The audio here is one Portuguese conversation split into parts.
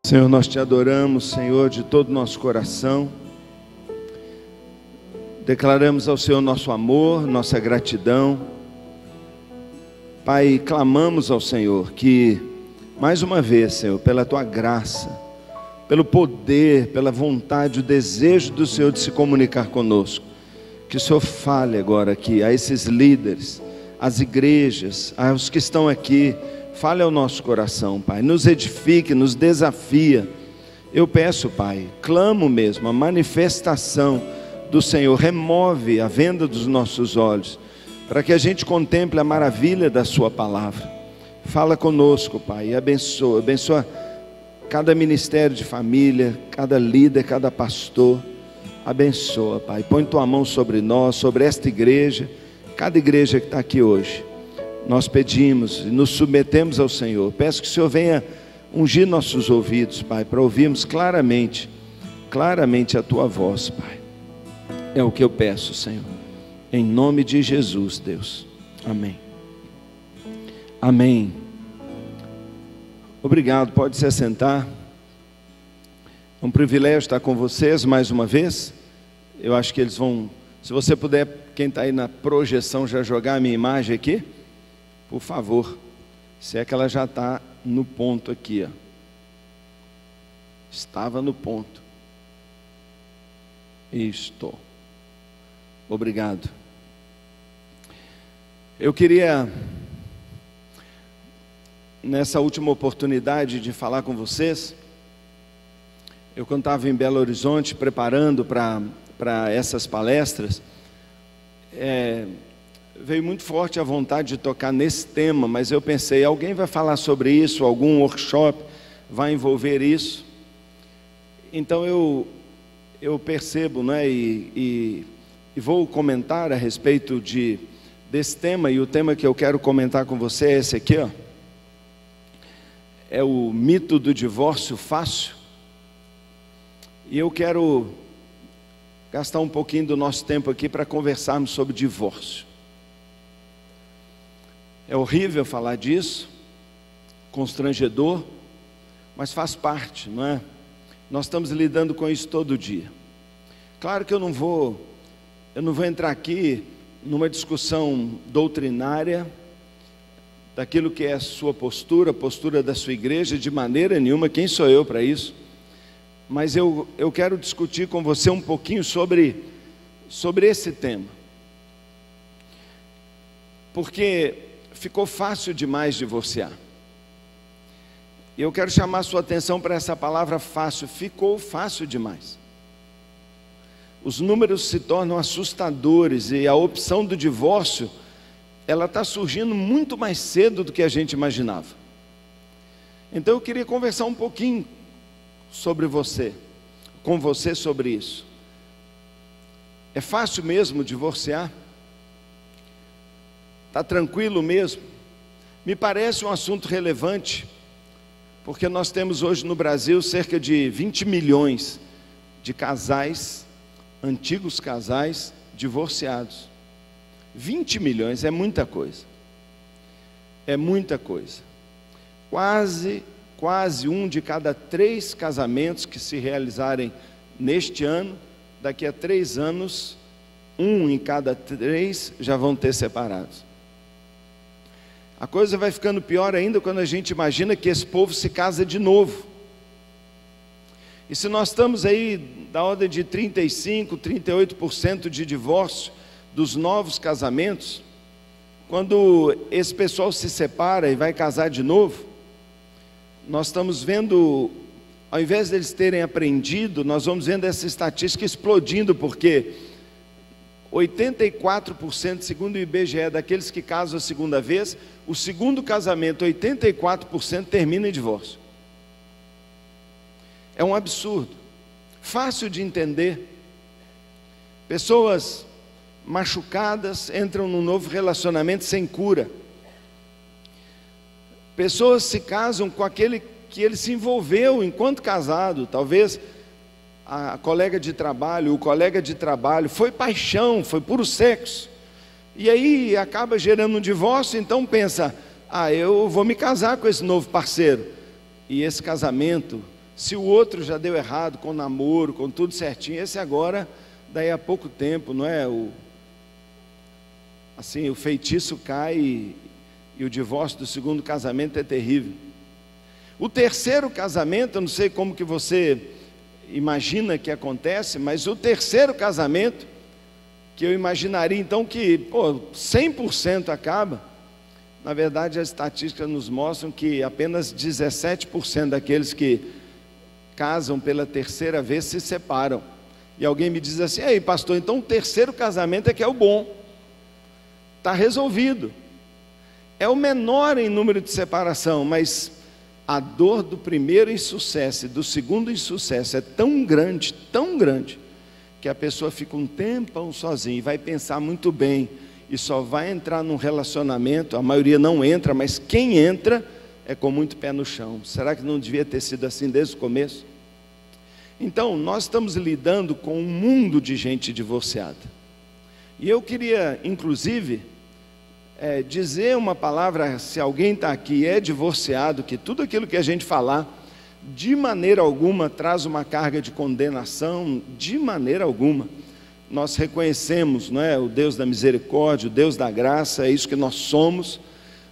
Senhor, nós te adoramos, Senhor, de todo o nosso coração. Declaramos ao Senhor nosso amor, nossa gratidão. Pai, clamamos ao Senhor que, mais uma vez, Senhor, pela tua graça, pelo poder, pela vontade, o desejo do Senhor de se comunicar conosco, que o Senhor fale agora aqui a esses líderes, às igrejas, aos que estão aqui. Fale ao nosso coração, Pai, nos edifique, nos desafia. Eu peço, Pai, clamo mesmo a manifestação do Senhor. Remove a venda dos nossos olhos, para que a gente contemple a maravilha da sua palavra. Fala conosco, Pai, e abençoa cada ministério de família, cada líder, cada pastor. Abençoa, Pai, põe tua mão sobre nós, sobre esta igreja, cada igreja que está aqui hoje. Nós pedimos e nos submetemos ao Senhor. Peço que o Senhor venha ungir nossos ouvidos, Pai, para ouvirmos claramente a tua voz, Pai. É o que eu peço, Senhor, em nome de Jesus, Deus. Amém. Amém. Obrigado, pode se assentar. É um privilégio estar com vocês mais uma vez. Eu acho que eles vão, se você puder, quem está aí na projeção, já jogar a minha imagem aqui, por favor, se é que ela já está no ponto aqui, ó. Estava no ponto. Estou. Obrigado. Eu queria, nessa última oportunidade de falar com vocês, eu quando estava em Belo Horizonte, preparando para essas palestras, veio muito forte a vontade de tocar nesse tema, mas eu pensei, alguém vai falar sobre isso, algum workshop vai envolver isso. Então eu percebo, né, e vou comentar a respeito desse tema, e o tema que eu quero comentar com você é esse aqui, ó. É o mito do divórcio fácil. E eu quero gastar um pouquinho do nosso tempo aqui para conversarmos sobre divórcio. É horrível falar disso, constrangedor, mas faz parte, não é? Nós estamos lidando com isso todo dia. Claro que eu não vou entrar aqui numa discussão doutrinária daquilo que é a sua postura, a postura da sua igreja, de maneira nenhuma. Quem sou eu para isso? Mas eu quero discutir com você um pouquinho sobre esse tema, porque ficou fácil demais divorciar. E eu quero chamar a sua atenção para essa palavra fácil. Ficou fácil demais. Os números se tornam assustadores e a opção do divórcio, ela está surgindo muito mais cedo do que a gente imaginava. Então eu queria conversar um pouquinho com você sobre isso. É fácil mesmo divorciar? Está tranquilo mesmo? Me parece um assunto relevante, porque nós temos hoje no Brasil cerca de 20 milhões de casais, antigos casais, divorciados. 20 milhões é muita coisa. É muita coisa. Quase um de cada 3 casamentos que se realizarem neste ano, daqui a 3 anos, 1 em cada 3 já vão ter separados. A coisa vai ficando pior ainda quando a gente imagina que esse povo se casa de novo. E se nós estamos aí da ordem de 35%, 38% de divórcio dos novos casamentos, quando esse pessoal se separa e vai casar de novo, nós estamos vendo, ao invés deles terem aprendido, nós vamos vendo essa estatística explodindo, porque 84%, segundo o IBGE, daqueles que casam a segunda vez, o segundo casamento, 84% termina em divórcio. É um absurdo, fácil de entender. Pessoas machucadas entram num novo relacionamento sem cura. Pessoas se casam com aquele que ele se envolveu enquanto casado, talvez a colega de trabalho, o colega de trabalho, foi paixão, foi puro sexo, e aí acaba gerando um divórcio. Então pensa, eu vou me casar com esse novo parceiro, e esse casamento Se o outro já deu errado com o namoro, com tudo certinho, esse agora, daí a pouco tempo, não é? Assim, o feitiço cai e o divórcio do segundo casamento é terrível. O terceiro casamento, eu não sei como que você imagina que acontece, mas o terceiro casamento, que eu imaginaria então que 100% acaba, na verdade as estatísticas nos mostram que apenas 17% daqueles que casam pela terceira vez se separam. E alguém me diz assim: ei pastor, então o terceiro casamento é que é o bom, está resolvido, é o menor em número de separação, mas a dor do primeiro insucesso e do segundo insucesso é tão grande, que a pessoa fica um tempão sozinha e vai pensar muito bem, e só vai entrar num relacionamento, a maioria não entra, mas quem entra é com muito pé no chão. Será que não devia ter sido assim desde o começo? Então, nós estamos lidando com um mundo de gente divorciada, e eu queria, inclusive, dizer uma palavra, se alguém está aqui e é divorciado, que tudo aquilo que a gente falar, de maneira alguma traz uma carga de condenação, de maneira alguma. Nós reconhecemos, não é, o Deus da misericórdia, o Deus da graça, é isso que nós somos,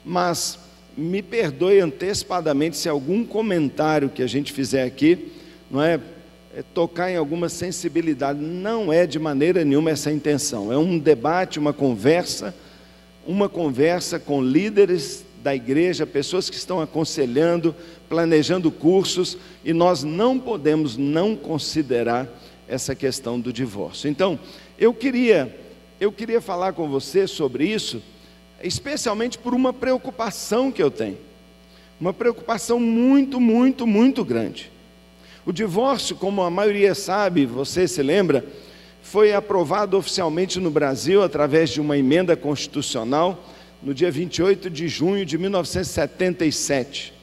mas me perdoe antecipadamente se algum comentário que a gente fizer aqui, não é tocar em alguma sensibilidade. Não é de maneira nenhuma essa a intenção, é um debate, uma conversa com líderes da igreja, pessoas que estão aconselhando, planejando cursos, e nós não podemos não considerar essa questão do divórcio. Então, eu queria falar com você sobre isso, especialmente por uma preocupação que eu tenho, uma preocupação muito grande. O divórcio, como a maioria sabe, você se lembra, foi aprovado oficialmente no Brasil através de uma emenda constitucional no dia 28 de junho de 1977.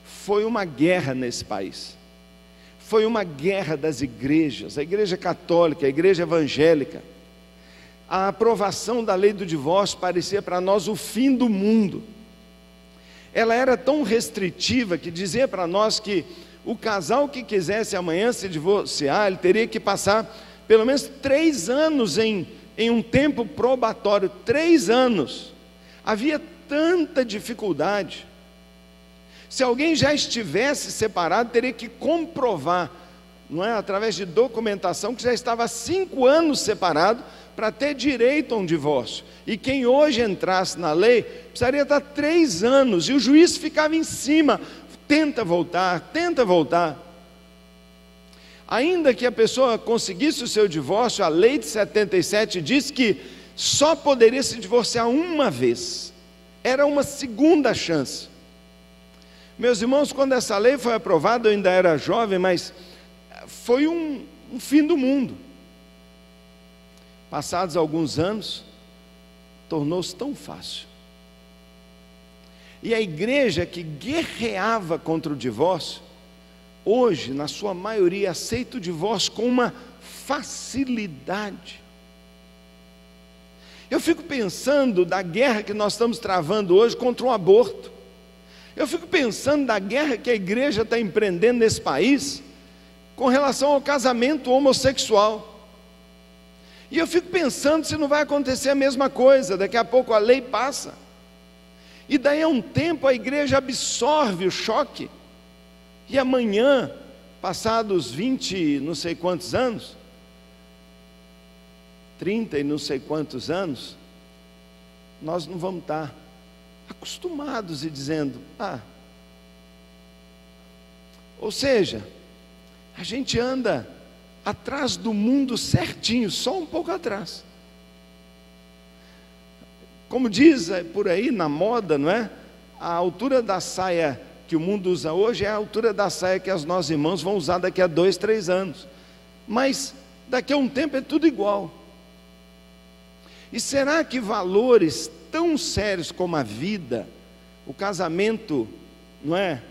Foi uma guerra nesse país, foi uma guerra das igrejas, a igreja católica, a igreja evangélica. A aprovação da lei do divórcio parecia para nós o fim do mundo. Ela era tão restritiva que dizia para nós que o casal que quisesse amanhã se divorciar, ele teria que passar pelo menos 3 anos em um tempo probatório. 3 anos. Havia tanta dificuldade. Se alguém já estivesse separado, teria que comprovar, não é, através de documentação, que já estava há 5 anos separado para ter direito a um divórcio. E quem hoje entrasse na lei precisaria estar 3 anos, e o juiz ficava em cima, tenta voltar. Ainda que a pessoa conseguisse o seu divórcio, a lei de 77 diz que só poderia se divorciar uma vez, era uma segunda chance. Meus irmãos, quando essa lei foi aprovada, eu ainda era jovem, mas foi um fim do mundo. Passados alguns anos, tornou-se tão fácil. E a igreja que guerreava contra o divórcio, hoje, na sua maioria, aceita o divórcio com uma facilidade. Eu fico pensando da guerra que nós estamos travando hoje contra o aborto. Eu fico pensando da guerra que a igreja está empreendendo nesse país com relação ao casamento homossexual. E eu fico pensando se não vai acontecer a mesma coisa. Daqui a pouco a lei passa, e daí a um tempo a igreja absorve o choque, e amanhã, passados 20 não sei quantos anos, 30 e não sei quantos anos, nós não vamos estar acostumados e dizendo, ou seja, a gente anda atrás do mundo certinho, só um pouco atrás. Como diz por aí na moda, não é? A altura da saia que o mundo usa hoje é a altura da saia que as nossas irmãs vão usar daqui a 2, 3 anos. Mas daqui a um tempo é tudo igual. E será que valores tão sérios como a vida, o casamento, não é?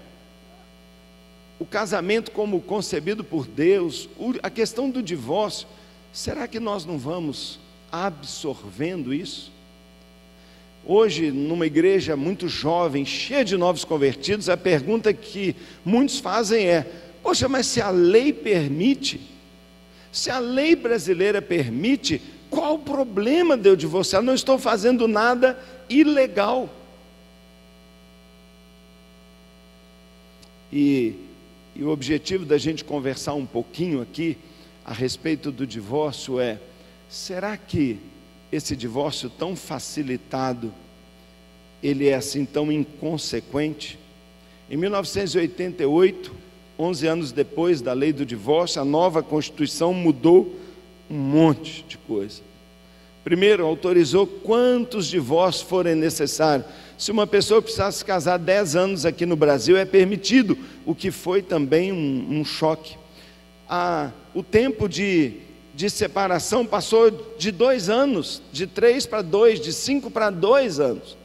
O casamento como concebido por Deus, a questão do divórcio, será que nós não vamos absorvendo isso? Hoje, numa igreja muito jovem, cheia de novos convertidos, a pergunta que muitos fazem é: Poxa, mas se a lei permite, se a lei brasileira permite, qual o problema de eu divorciar? Não estou fazendo nada ilegal. E o objetivo da gente conversar um pouquinho aqui a respeito do divórcio é: será que esse divórcio tão facilitado, ele é assim tão inconsequente? Em 1988, 11 anos depois da lei do divórcio, a nova Constituição mudou um monte de coisa. Primeiro, autorizou quantos divórcios forem necessários. Se uma pessoa precisasse se casar 10 anos aqui no Brasil, é permitido, o que foi também um choque. O tempo de separação passou de 2 anos, de 3 para 2, de 5 para 2 anos.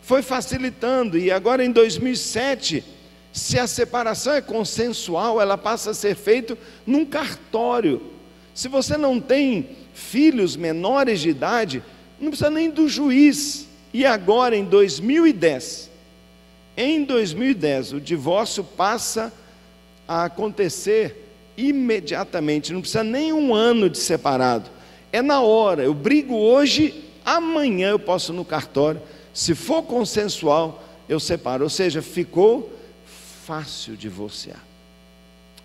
Foi facilitando, e agora em 2007, se a separação é consensual, ela passa a ser feita num cartório. Se você não tem filhos menores de idade, não precisa nem do juiz. E agora em 2010, o divórcio passa a acontecer imediatamente, não precisa nem 1 ano de separado, é na hora. Eu brigo hoje, amanhã eu posso ir no cartório, se for consensual eu separo, ou seja, ficou fácil divorciar.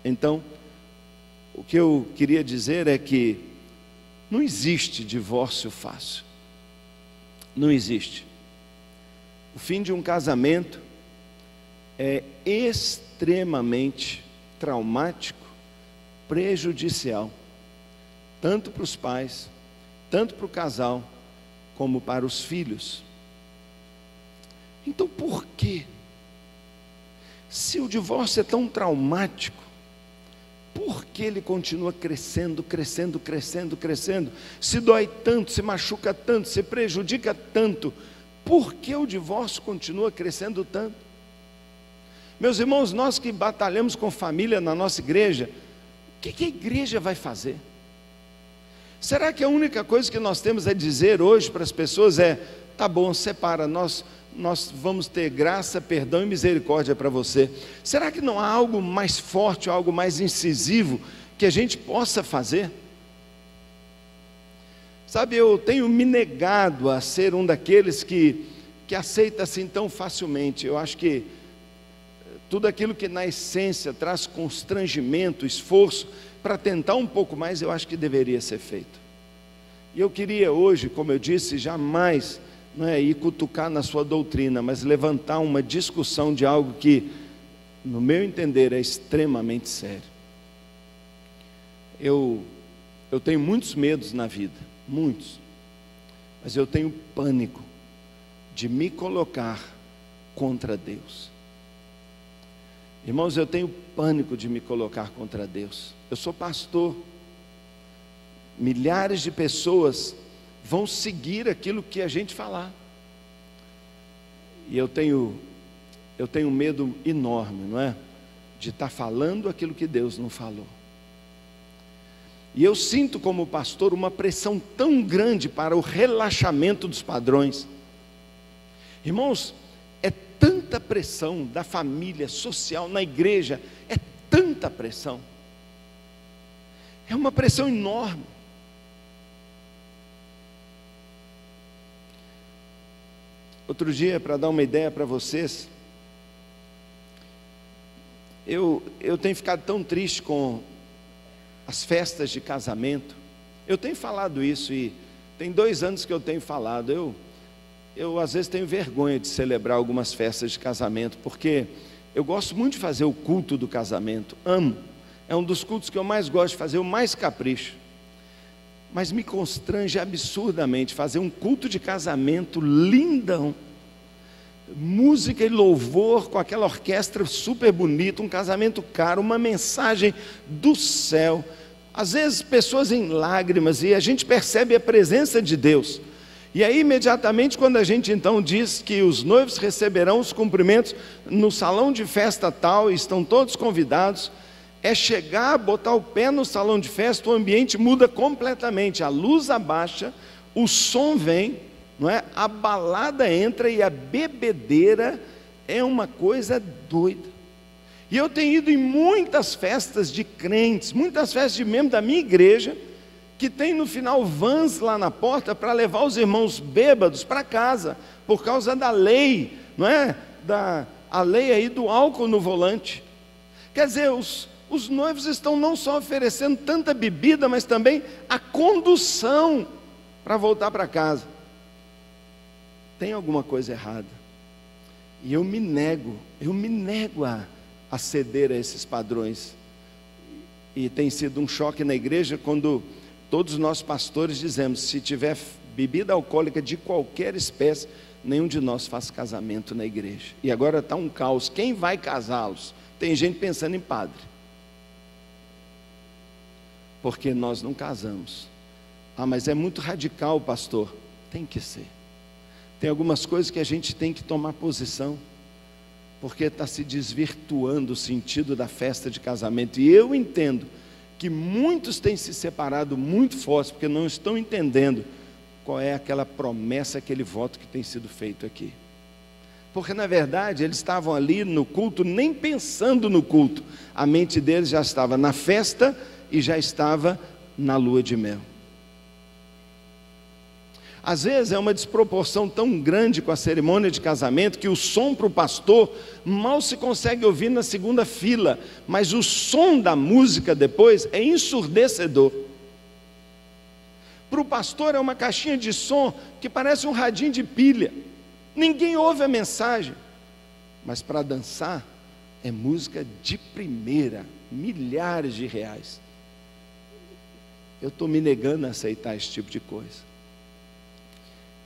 Então, o que eu queria dizer é que não existe divórcio fácil, não existe. O fim de um casamento é extremamente traumático, prejudicial, tanto para os pais, tanto para o casal, como para os filhos. Então por quê? Se o divórcio é tão traumático, por que ele continua crescendo, crescendo, crescendo, crescendo? Se dói tanto, se machuca tanto, se prejudica tanto, por que o divórcio continua crescendo tanto? Meus irmãos, nós que batalhamos com família na nossa igreja, o que a igreja vai fazer? Será que a única coisa que nós temos a dizer hoje para as pessoas é: tá bom, separa, nós vamos ter graça, perdão e misericórdia para você? Será que não há algo mais forte, algo mais incisivo que a gente possa fazer? Sabe, eu tenho me negado a ser um daqueles que aceita assim tão facilmente. Eu acho que tudo aquilo que na essência traz constrangimento, esforço, para tentar um pouco mais, eu acho que deveria ser feito. E eu queria hoje, como eu disse, jamais ir cutucar na sua doutrina, mas levantar uma discussão de algo que, no meu entender, é extremamente sério. Eu tenho muitos medos na vida, muitos, mas eu tenho pânico de me colocar contra Deus. Irmãos, eu tenho pânico de me colocar contra Deus. Eu sou pastor. Milhares de pessoas vão seguir aquilo que a gente falar. E eu tenho um medo enorme, não é? De estar falando aquilo que Deus não falou. E eu sinto como pastor uma pressão tão grande para o relaxamento dos padrões. Irmãos, é tanta pressão da família, social, na igreja, é tanta pressão. É uma pressão enorme. Outro dia, para dar uma ideia para vocês, eu tenho ficado tão triste com as festas de casamento. Eu tenho falado isso e tem 2 anos que eu tenho falado. Eu às vezes tenho vergonha de celebrar algumas festas de casamento, porque eu gosto muito de fazer o culto do casamento, amo. É um dos cultos que eu mais gosto de fazer, o mais capricho. Mas me constrange absurdamente fazer um culto de casamento lindão, música e louvor com aquela orquestra super bonita, um casamento caro, uma mensagem do céu, às vezes pessoas em lágrimas, e a gente percebe a presença de Deus. E aí imediatamente quando a gente então diz que os noivos receberão os cumprimentos no salão de festa tal, e estão todos convidados, é chegar, botar o pé no salão de festa, o ambiente muda completamente, a luz abaixa, o som vem, não é? A balada entra e a bebedeira é uma coisa doida. E eu tenho ido em muitas festas de crentes, muitas festas de membros da minha igreja, que tem no final vans lá na porta para levar os irmãos bêbados para casa, por causa da lei, não é? A lei aí do álcool no volante. Quer dizer, os noivos estão não só oferecendo tanta bebida, mas também a condução para voltar para casa. Tem alguma coisa errada. E eu me nego a ceder a esses padrões. E tem sido um choque na igreja quando todos nós pastores dizemos: se tiver bebida alcoólica de qualquer espécie, nenhum de nós faz casamento na igreja. E agora está um caos, quem vai casá-los? Tem gente pensando em padre, porque nós não casamos. Ah, mas é muito radical, pastor. Tem que ser. Tem algumas coisas que a gente tem que tomar posição, porque está se desvirtuando o sentido da festa de casamento. E eu entendo que muitos têm se separado muito forte, porque não estão entendendo qual é aquela promessa, aquele voto que tem sido feito aqui. Porque na verdade eles estavam ali no culto, nem pensando no culto, a mente deles já estava na festa e já estava na lua de mel. Às vezes é uma desproporção tão grande com a cerimônia de casamento, que o som para o pastor mal se consegue ouvir na segunda fila, mas o som da música depois é ensurdecedor. Para o pastor é uma caixinha de som que parece um radinho de pilha, ninguém ouve a mensagem, mas para dançar é música de primeira, milhares de reais. Eu estou me negando a aceitar esse tipo de coisa.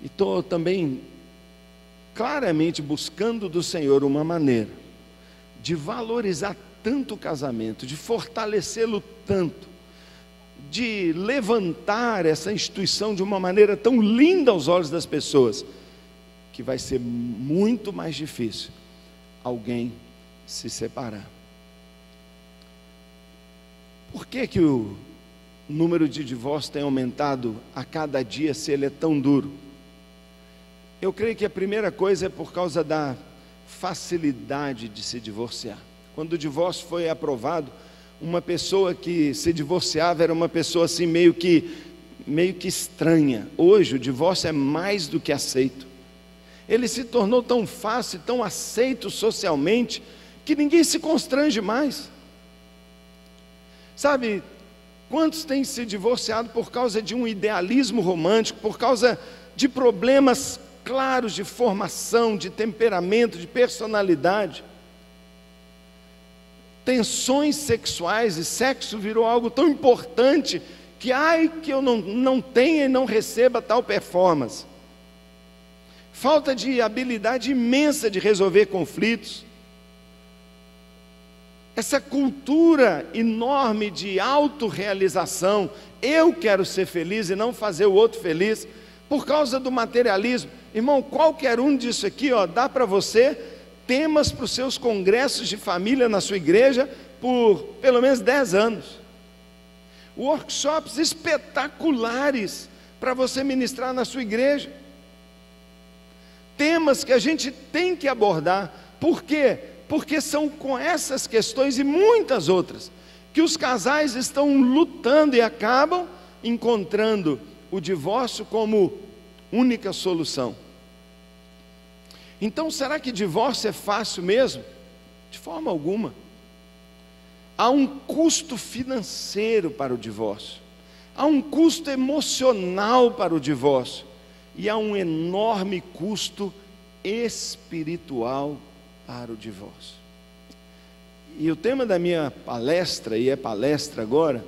E estou também claramente buscando do Senhor uma maneira de valorizar tanto o casamento, de fortalecê-lo tanto, de levantar essa instituição de uma maneira tão linda aos olhos das pessoas, que vai ser muito mais difícil alguém se separar. Por que que o número de divórcios tem aumentado a cada dia, se ele é tão duro? Eu creio que a primeira coisa é por causa da facilidade de se divorciar. Quando o divórcio foi aprovado, uma pessoa que se divorciava era uma pessoa assim meio que estranha. Hoje o divórcio é mais do que aceito. Ele se tornou tão fácil, tão aceito socialmente, que ninguém se constrange mais. Sabe, quantos têm se divorciado por causa de um idealismo romântico, por causa de problemas claros de formação, de temperamento, de personalidade? Tensões sexuais, e sexo virou algo tão importante que que eu não tenha e não receba tal performance. Falta de habilidade imensa de resolver conflitos. Essa cultura enorme de autorrealização, eu quero ser feliz e não fazer o outro feliz, por causa do materialismo. Irmão, qualquer um disso aqui, dá para você temas para os seus congressos de família na sua igreja por pelo menos 10 anos. Workshops espetaculares para você ministrar na sua igreja. Temas que a gente tem que abordar. Por quê? Porque são com essas questões e muitas outras que os casais estão lutando e acabam encontrando o divórcio como única solução. Então, será que divórcio é fácil mesmo? De forma alguma. Há um custo financeiro para o divórcio, há um custo emocional para o divórcio, e há um enorme custo espiritual para o divórcio. E o tema da minha palestra, e é palestra agora,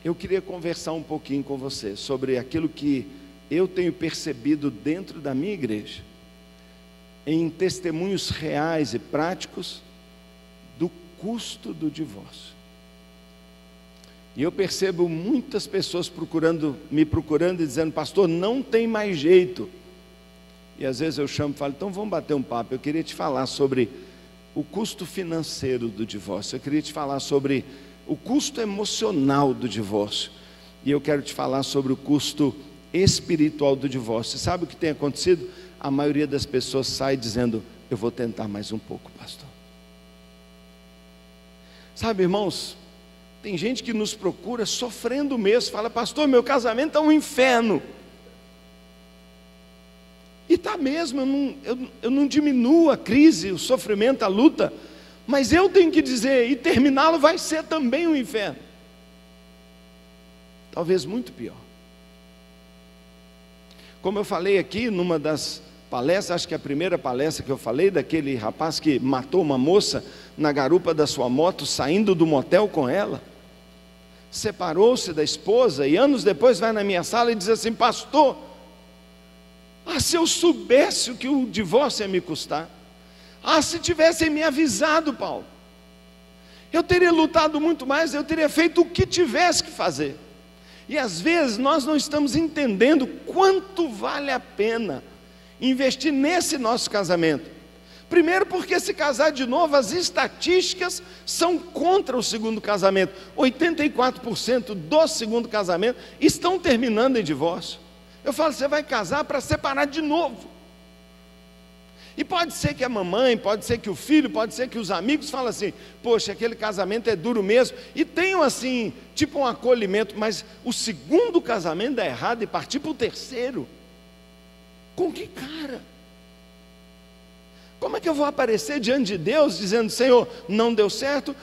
eu queria conversar um pouquinho com você sobre aquilo que eu tenho percebido dentro da minha igreja, em testemunhos reais e práticos do custo do divórcio. E eu percebo muitas pessoas me procurando e dizendo: pastor, não tem mais jeito. E às vezes eu chamo e falo: então vamos bater um papo. Eu queria te falar sobre o custo financeiro do divórcio, eu queria te falar sobre o custo emocional do divórcio, e eu quero te falar sobre o custo espiritual do divórcio. Sabe o que tem acontecido? A maioria das pessoas sai dizendo: eu vou tentar mais um pouco, pastor. Sabe, irmãos, tem gente que nos procura sofrendo mesmo, fala: pastor, meu casamento é um inferno. E está mesmo, eu não diminuo a crise, o sofrimento, a luta, mas eu tenho que dizer, e terminá-lo vai ser também um inferno. Talvez muito pior. Como eu falei aqui numa das palestras, acho que a primeira palestra que eu falei, daquele rapaz que matou uma moça na garupa da sua moto, saindo do motel com ela, separou-se da esposa e anos depois vai na minha sala e diz assim: pastor, se eu soubesse o que o divórcio ia me custar, se tivessem me avisado, Paulo, eu teria lutado muito mais, eu teria feito o que tivesse que fazer. E às vezes nós não estamos entendendo quanto vale a pena investir nesse nosso casamento. Primeiro porque, se casar de novo, as estatísticas são contra o segundo casamento. 84% do segundo casamento estão terminando em divórcio. Eu falo: você vai casar para separar de novo. E pode ser que a mamãe, pode ser que o filho, pode ser que os amigos falem assim: poxa, aquele casamento é duro mesmo, e tenham assim, tipo um acolhimento, mas o segundo casamento dá errado e partir para o terceiro. Com que cara? Como é que eu vou aparecer diante de Deus dizendo: Senhor, não deu certo,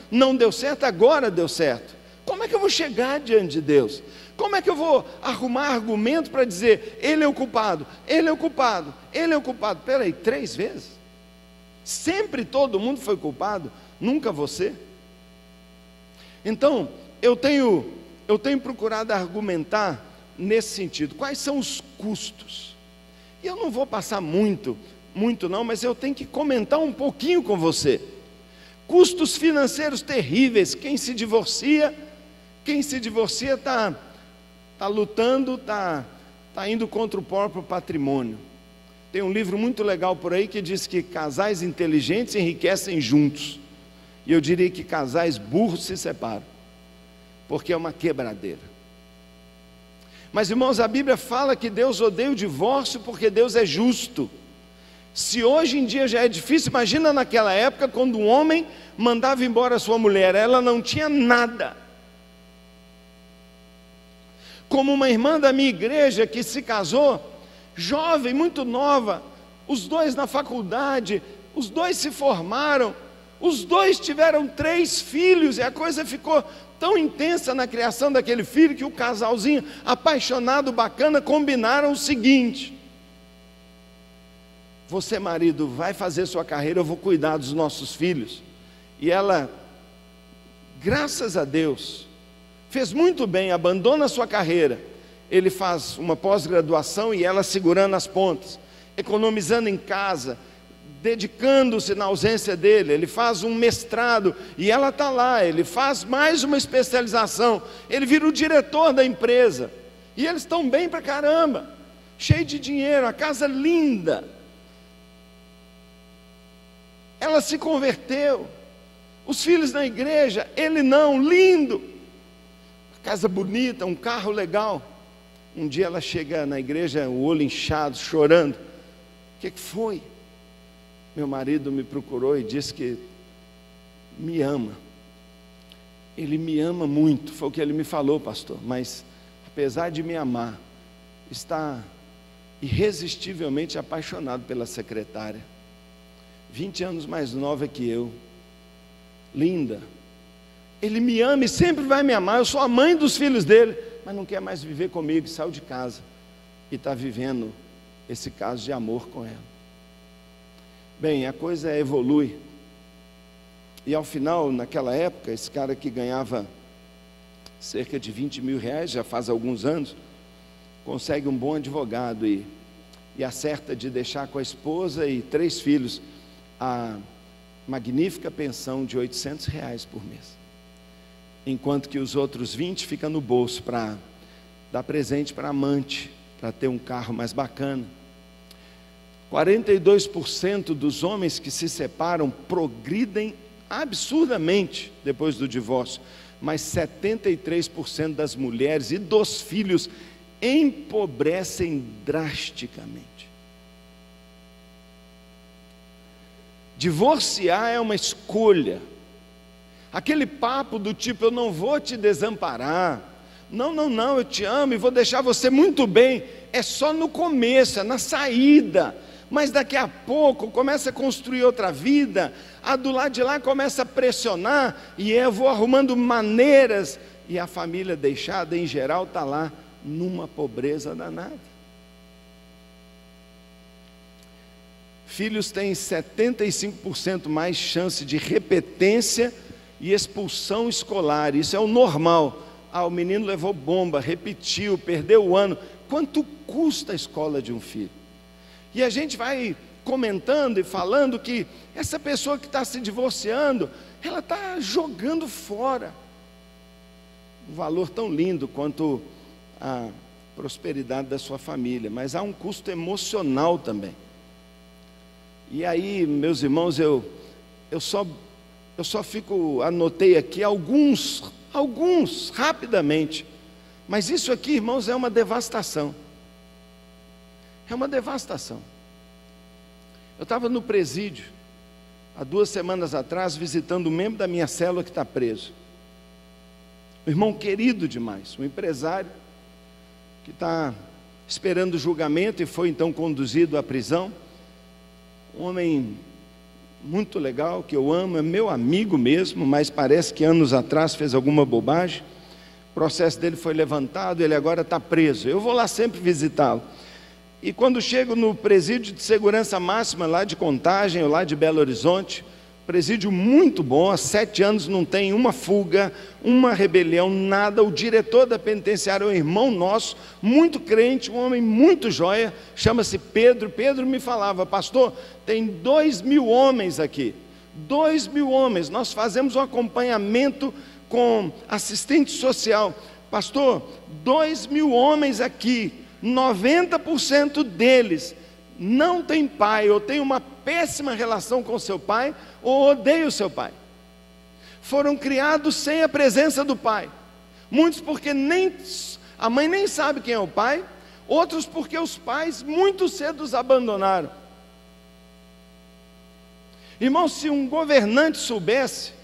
agora deu certo? Como é que eu vou chegar diante de Deus? Como é que eu vou arrumar argumento para dizer: ele é o culpado, ele é o culpado, ele é o culpado? Peraí, 3 vezes? Sempre todo mundo foi culpado, nunca você? Então, eu tenho procurado argumentar nesse sentido. Quais são os custos? E eu não vou passar muito não, mas eu tenho que comentar um pouquinho com você. Custos financeiros terríveis. Quem se divorcia está lutando, está indo contra o próprio patrimônio. Tem um livro muito legal por aí que diz que casais inteligentes enriquecem juntos, e eu diria que casais burros se separam, porque é uma quebradeira. Mas, irmãos, a Bíblia fala que Deus odeia o divórcio porque Deus é justo. Se hoje em dia já é difícil, imagina naquela época, quando um homem mandava embora a sua mulher, ela não tinha nada. Como uma irmã da minha igreja que se casou, jovem, muito nova, os dois na faculdade, os dois se formaram, os dois tiveram 3 filhos, e a coisa ficou tão intensa na criação daquele filho, que o casalzinho apaixonado, bacana, combinaram o seguinte: você, marido, vai fazer sua carreira, eu vou cuidar dos nossos filhos. E ela, graças a Deus, fez muito bem, abandona a sua carreira. Ele faz uma pós-graduação e ela segurando as pontas, economizando em casa, dedicando-se na ausência dele. Ele faz um mestrado e ela está lá. Ele faz mais uma especialização, ele vira o diretor da empresa, e eles estão bem pra caramba, cheio de dinheiro, a casa linda. Ela se converteu, os filhos na igreja, ele não, lindo, casa bonita, um carro legal. Um dia ela chega na igreja, o olho inchado, chorando. O que foi? Meu marido me procurou e disse que me ama. Ele me ama muito, foi o que ele me falou, pastor, mas apesar de me amar, está irresistivelmente apaixonado pela secretária, 20 anos mais nova que eu, linda. Ele me ama e sempre vai me amar, eu sou a mãe dos filhos dele, mas não quer mais viver comigo, saiu de casa e está vivendo esse caso de amor com ela. Bem, a coisa evolui, e ao final, naquela época, esse cara que ganhava cerca de 20 mil reais, já faz alguns anos, consegue um bom advogado e acerta de deixar com a esposa e 3 filhos a magnífica pensão de 800 reais por mês, enquanto que os outros 20 ficam no bolso para dar presente para a amante, para ter um carro mais bacana. 42% dos homens que se separam progridem absurdamente depois do divórcio, mas 73% das mulheres e dos filhos empobrecem drasticamente. Divorciar é uma escolha. Aquele papo do tipo, eu não vou te desamparar, não, eu te amo e vou deixar você muito bem, é só no começo, é na saída, mas daqui a pouco começa a construir outra vida, a do lado de lá começa a pressionar, e eu vou arrumando maneiras, e a família deixada em geral está lá numa pobreza danada. Filhos têm 75% mais chance de repetência e expulsão escolar, isso é o normal. O menino levou bomba, repetiu, perdeu o ano. Quanto custa a escola de um filho? E a gente vai comentando e falando que essa pessoa que está se divorciando, ela está jogando fora um valor tão lindo quanto a prosperidade da sua família, mas há um custo emocional também. E aí, meus irmãos, eu só anotei aqui alguns, rapidamente, mas isso aqui, irmãos, é uma devastação, Eu estava no presídio, há 2 semanas atrás, visitando um membro da minha célula que está preso, um irmão querido demais, um empresário, que está esperando o julgamento e foi então conduzido à prisão, um homem muito legal, que eu amo, é meu amigo mesmo, mas parece que anos atrás fez alguma bobagem, o processo dele foi levantado, ele agora está preso, eu vou lá sempre visitá-lo, e quando chego no presídio de segurança máxima, lá de Contagem, ou lá de Belo Horizonte, presídio muito bom, há 7 anos não tem uma fuga, uma rebelião, nada, o diretor da penitenciária é um irmão nosso, muito crente, um homem muito joia, chama-se Pedro. Pedro me falava, pastor, tem 2.000 homens aqui, 2.000 homens, nós fazemos um acompanhamento com assistente social, pastor, 2.000 homens aqui, 90% deles não tem pai, ou tem uma péssima relação com seu pai, ou odeia o seu pai, foram criados sem a presença do pai, muitos porque a mãe nem sabe quem é o pai, outros porque os pais muito cedo os abandonaram. Irmão, se um governante soubesse,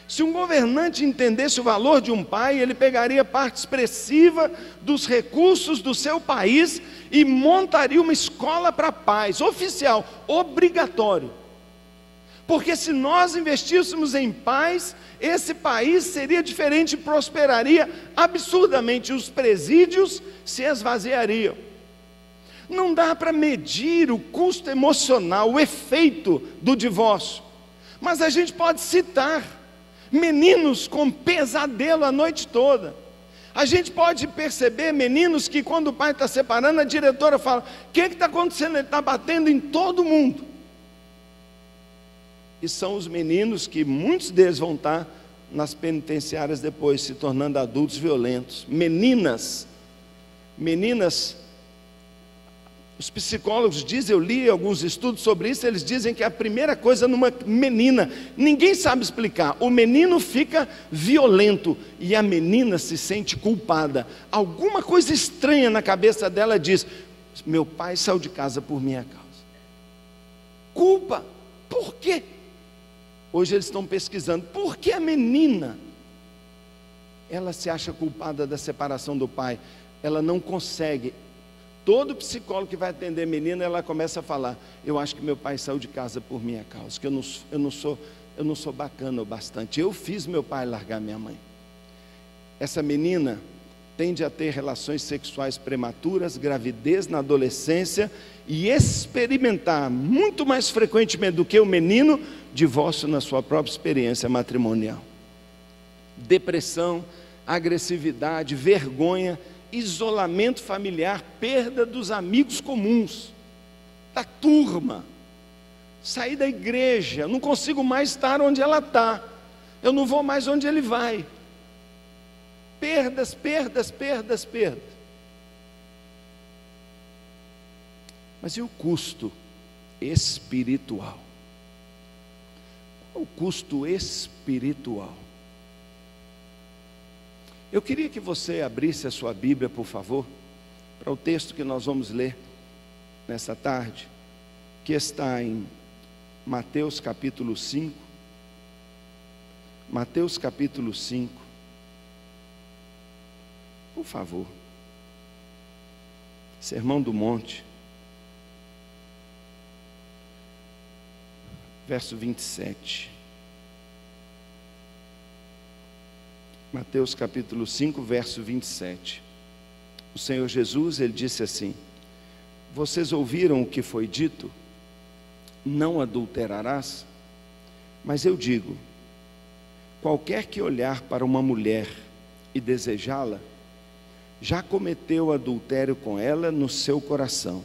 se um governante entendesse o valor de um pai, ele pegaria parte expressiva dos recursos do seu país e montaria uma escola para pais, oficial, obrigatório. Porque se nós investíssemos em pais, esse país seria diferente e prosperaria absurdamente, os presídios se esvaziariam. Não dá para medir o custo emocional, o efeito do divórcio, mas a gente pode citar meninos com pesadelo a noite toda. A gente pode perceber meninos que quando o pai está separando, a diretora fala, o que está acontecendo? Ele está batendo em todo mundo. E são os meninos que muitos deles vão estar nas penitenciárias depois, se tornando adultos violentos. Meninas, os psicólogos dizem, eu li alguns estudos sobre isso, eles dizem que a primeira coisa numa menina, ninguém sabe explicar, o menino fica violento e a menina se sente culpada, alguma coisa estranha na cabeça dela diz, meu pai saiu de casa por minha causa. Culpa, por quê? Hoje eles estão pesquisando, por que a menina, ela se acha culpada da separação do pai, ela não consegue. Todo psicólogo que vai atender a menina, ela começa a falar, eu acho que meu pai saiu de casa por minha causa, que eu não sou bacana o bastante, eu fiz meu pai largar minha mãe. Essa menina tende a ter relações sexuais prematuras, gravidez na adolescência e experimentar muito mais frequentemente do que o menino, divórcio na sua própria experiência matrimonial. Depressão, agressividade, vergonha, isolamento familiar, perda dos amigos comuns, da turma, sair da igreja, eu não consigo mais estar onde ela está, eu não vou mais onde ele vai, perdas. Mas e o custo espiritual? O custo espiritual. Eu queria que você abrisse a sua Bíblia, por favor, para o texto que nós vamos ler nessa tarde, que está em Mateus capítulo 5, Mateus capítulo 5. Por favor. Sermão do Monte. Verso 27. Mateus capítulo 5, verso 27. O Senhor Jesus, ele disse assim: vocês ouviram o que foi dito? Não adulterarás? Mas eu digo, qualquer que olhar para uma mulher e desejá-la, já cometeu adultério com ela no seu coração.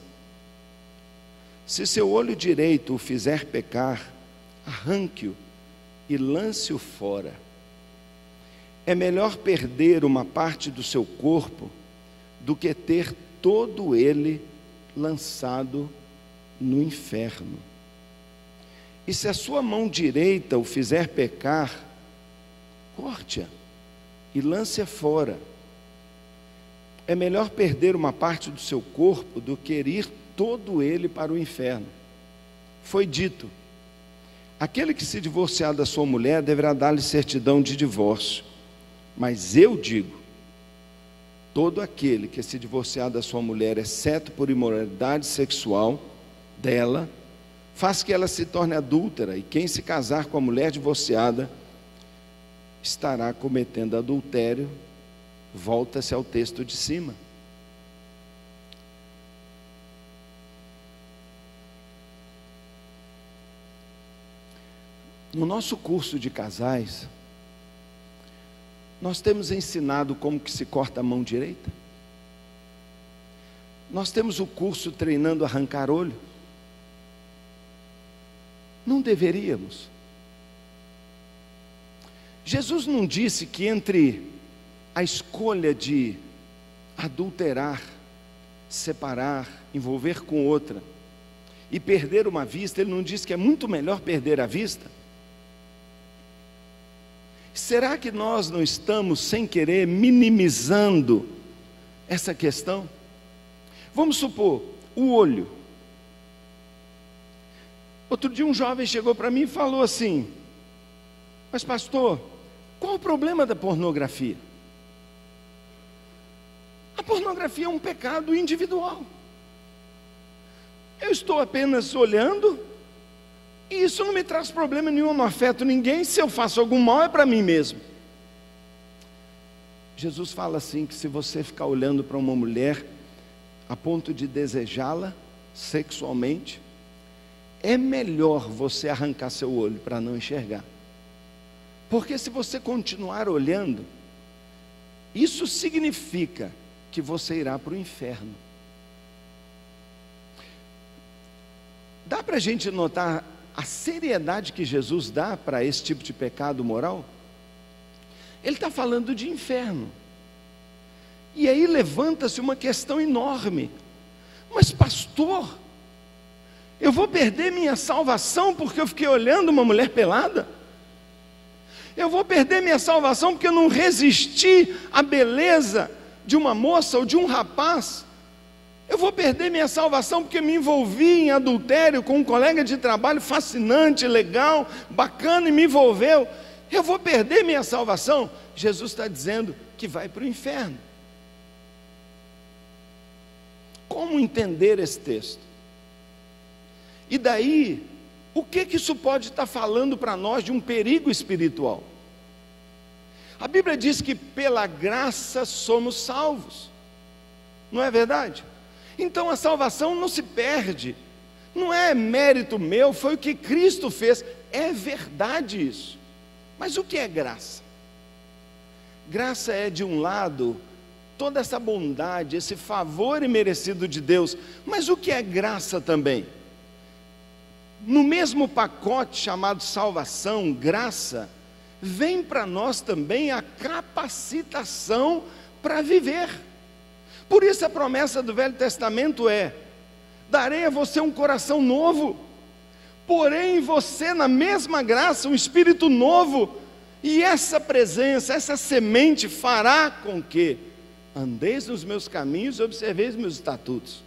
Se seu olho direito o fizer pecar, arranque-o e lance-o fora. É melhor perder uma parte do seu corpo do que ter todo ele lançado no inferno. E se a sua mão direita o fizer pecar, corte-a e lance-a fora. É melhor perder uma parte do seu corpo do que ir todo ele para o inferno. Foi dito: aquele que se divorciar da sua mulher deverá dar-lhe certidão de divórcio. Mas eu digo, todo aquele que se divorciar da sua mulher, exceto por imoralidade sexual dela, faz que ela se torne adúltera, e quem se casar com a mulher divorciada estará cometendo adultério. Volta-se ao texto de cima. No nosso curso de casais, nós temos ensinado como que se corta a mão direita. Nós temos o curso treinando a arrancar olho. Não deveríamos. Jesus não disse que entre a escolha de adulterar, separar, envolver com outra e perder uma vista, ele não disse que é muito melhor perder a vista? Será que nós não estamos, sem querer, minimizando essa questão? Vamos supor, o olho. Outro dia um jovem chegou para mim e falou assim: mas pastor, qual o problema da pornografia? A pornografia é um pecado individual. Eu estou apenas olhando, e isso não me traz problema nenhum, não afeta ninguém. Se eu faço algum mal, é para mim mesmo. Jesus fala assim, que se você ficar olhando para uma mulher a ponto de desejá-la sexualmente, é melhor você arrancar seu olho para não enxergar. Porque se você continuar olhando, isso significa que você irá para o inferno. Dá para a gente notar a seriedade que Jesus dá para esse tipo de pecado moral? Ele está falando de inferno. E aí levanta-se uma questão enorme: mas pastor, eu vou perder minha salvação porque eu fiquei olhando uma mulher pelada? Eu vou perder minha salvação porque eu não resisti à beleza de uma moça ou de um rapaz? Eu vou perder minha salvação porque me envolvi em adultério com um colega de trabalho fascinante, legal, bacana, e me envolveu? Eu vou perder minha salvação? Jesus está dizendo que vai para o inferno. Como entender esse texto? E daí, o que isso pode estar falando para nós de um perigo espiritual? A Bíblia diz que pela graça somos salvos, não é verdade? Então a salvação não se perde, não é mérito meu, foi o que Cristo fez. É verdade isso. Mas o que é graça? Graça é, de um lado, toda essa bondade, esse favor imerecido de Deus. Mas o que é graça também? No mesmo pacote chamado salvação, graça, vem para nós também a capacitação para viver. Por isso a promessa do Velho Testamento é: darei a você um coração novo, porém em você, na mesma graça, um espírito novo. E essa presença, essa semente fará com que andeis nos meus caminhos e observeis meus estatutos.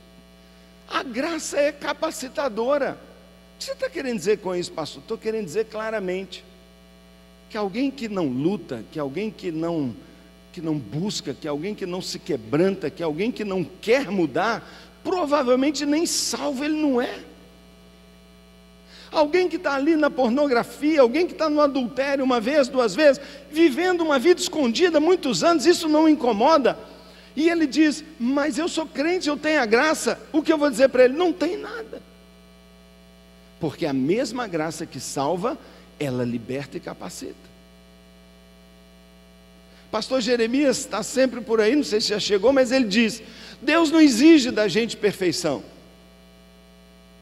A graça é capacitadora. O que você está querendo dizer com isso, pastor? Estou querendo dizer claramente que alguém que não luta, que alguém que não busca, que alguém que não se quebranta, que alguém que não quer mudar, provavelmente nem salvo ele não é. Alguém que está ali na pornografia, alguém que está no adultério uma vez, duas vezes, vivendo uma vida escondida há muitos anos, isso não incomoda. E ele diz, mas eu sou crente, eu tenho a graça. O que eu vou dizer para ele? Não tem nada. Porque a mesma graça que salva, ela liberta e capacita. Pastor Jeremias está sempre por aí, não sei se já chegou, mas ele diz, Deus não exige da gente perfeição,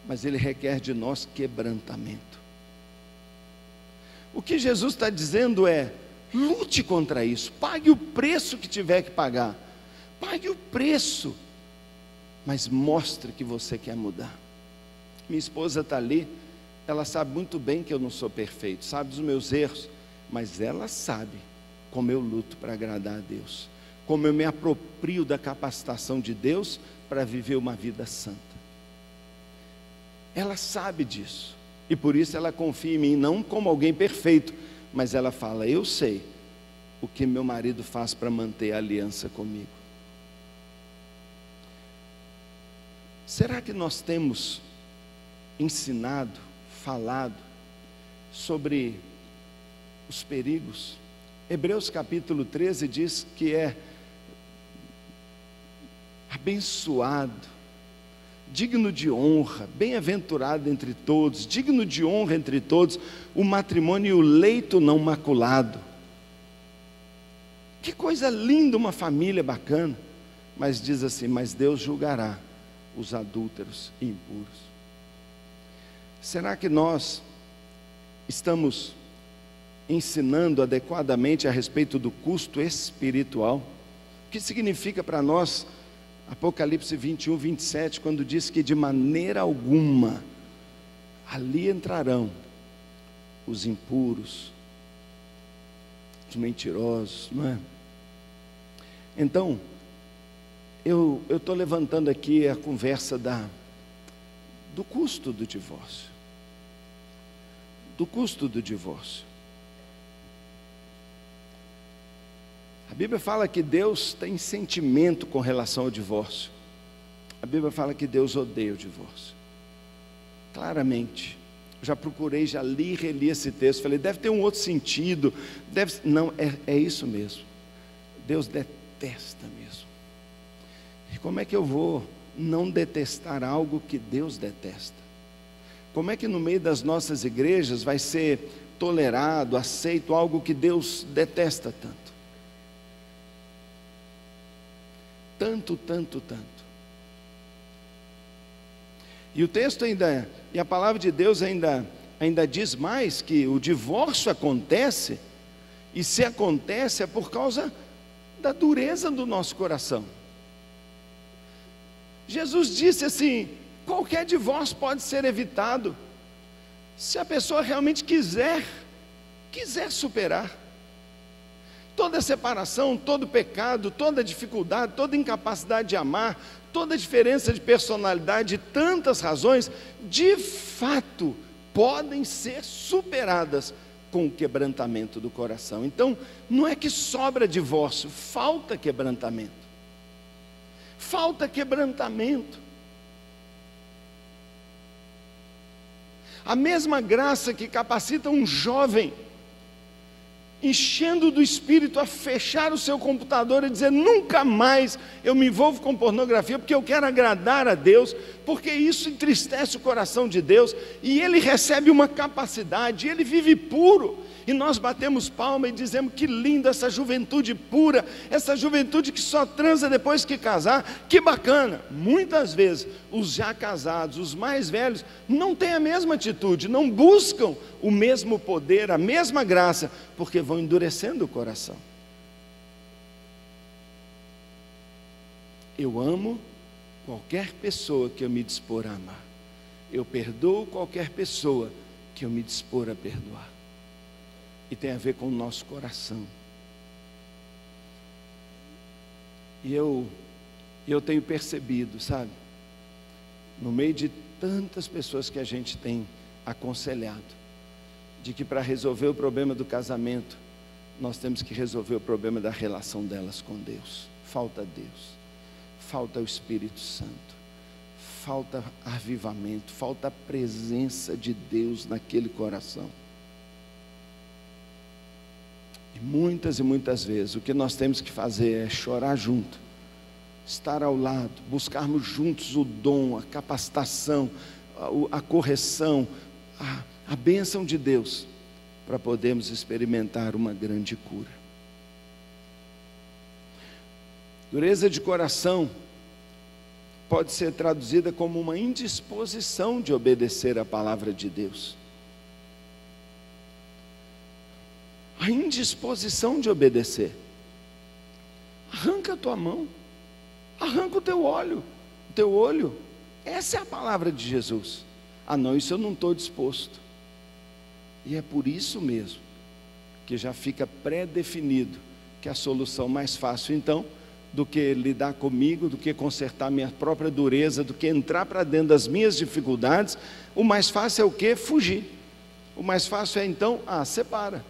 mas Ele requer de nós quebrantamento. O que Jesus está dizendo é, lute contra isso, pague o preço que tiver que pagar, pague o preço, mas mostre que você quer mudar. Minha esposa está ali, ela sabe muito bem que eu não sou perfeito, sabe dos meus erros, mas ela sabe como eu luto para agradar a Deus, como eu me aproprio da capacitação de Deus para viver uma vida santa. Ela sabe disso, e por isso ela confia em mim, não como alguém perfeito, mas ela fala, eu sei o que meu marido faz para manter a aliança comigo. Será que nós temos ensinado, falado sobre os perigos? Hebreus capítulo 13 diz que é abençoado, digno de honra, bem-aventurado entre todos, digno de honra entre todos, o matrimônio e o leito não maculado. Que coisa linda, uma família bacana. Mas diz assim, mas Deus julgará os adúlteros e impuros. Será que nós estamos ensinando adequadamente a respeito do custo espiritual? O que significa para nós Apocalipse 21, 27, quando diz que de maneira alguma ali entrarão os impuros, os mentirosos, não é? Então, eu estou levantando aqui a conversa do custo do divórcio. Do custo do divórcio. A Bíblia fala que Deus tem sentimento com relação ao divórcio. A Bíblia fala que Deus odeia o divórcio. Claramente. Eu já procurei, já li e reli esse texto. Falei, deve ter um outro sentido. Não, é isso mesmo. Deus detesta mesmo. E como é que eu vou não detestar algo que Deus detesta? Como é que no meio das nossas igrejas vai ser tolerado, aceito algo que Deus detesta tanto? Tanto. E o texto ainda, e a palavra de Deus ainda diz mais, que o divórcio acontece, e se acontece é por causa da dureza do nosso coração. Jesus disse assim, qualquer divórcio pode ser evitado, se a pessoa realmente quiser superar. Toda separação, todo pecado, toda dificuldade, toda incapacidade de amar, toda diferença de personalidade, tantas razões, de fato, podem ser superadas com o quebrantamento do coração. Então, não é que sobra divórcio, falta quebrantamento. Falta quebrantamento. A mesma graça que capacita um jovem enchendo do Espírito a fechar o seu computador e dizer, nunca mais eu me envolvo com pornografia, porque eu quero agradar a Deus, porque isso entristece o coração de Deus, e ele recebe uma capacidade, ele vive puro, e nós batemos palma e dizemos, que linda essa juventude pura, essa juventude que só transa depois que casar, que bacana. Muitas vezes, os já casados, os mais velhos, não têm a mesma atitude, não buscam o mesmo poder, a mesma graça, porque vão endurecendo o coração. Eu amo qualquer pessoa que eu me dispor a amar, eu perdoo qualquer pessoa que eu me dispor a perdoar. E tem a ver com o nosso coração. E eu tenho percebido, sabe, no meio de tantas pessoas que a gente tem aconselhado, de que para resolver o problema do casamento, nós temos que resolver o problema da relação delas com Deus. Falta Deus, falta o Espírito Santo, falta avivamento, falta a presença de Deus naquele coração. E muitas vezes o que nós temos que fazer é chorar junto, estar ao lado, buscarmos juntos o dom, a capacitação, a correção, a bênção de Deus, para podermos experimentar uma grande cura. Dureza de coração pode ser traduzida como uma indisposição de obedecer a palavra de Deus. A indisposição de obedecer. Arranca a tua mão, arranca o teu olho. Essa é a palavra de Jesus. Ah não, isso eu não estou disposto. E é por isso mesmo que já fica pré-definido que a solução mais fácil então, do que lidar comigo, do que consertar minha própria dureza, do que entrar para dentro das minhas dificuldades, o mais fácil é o quê? Fugir. O mais fácil é então, separa.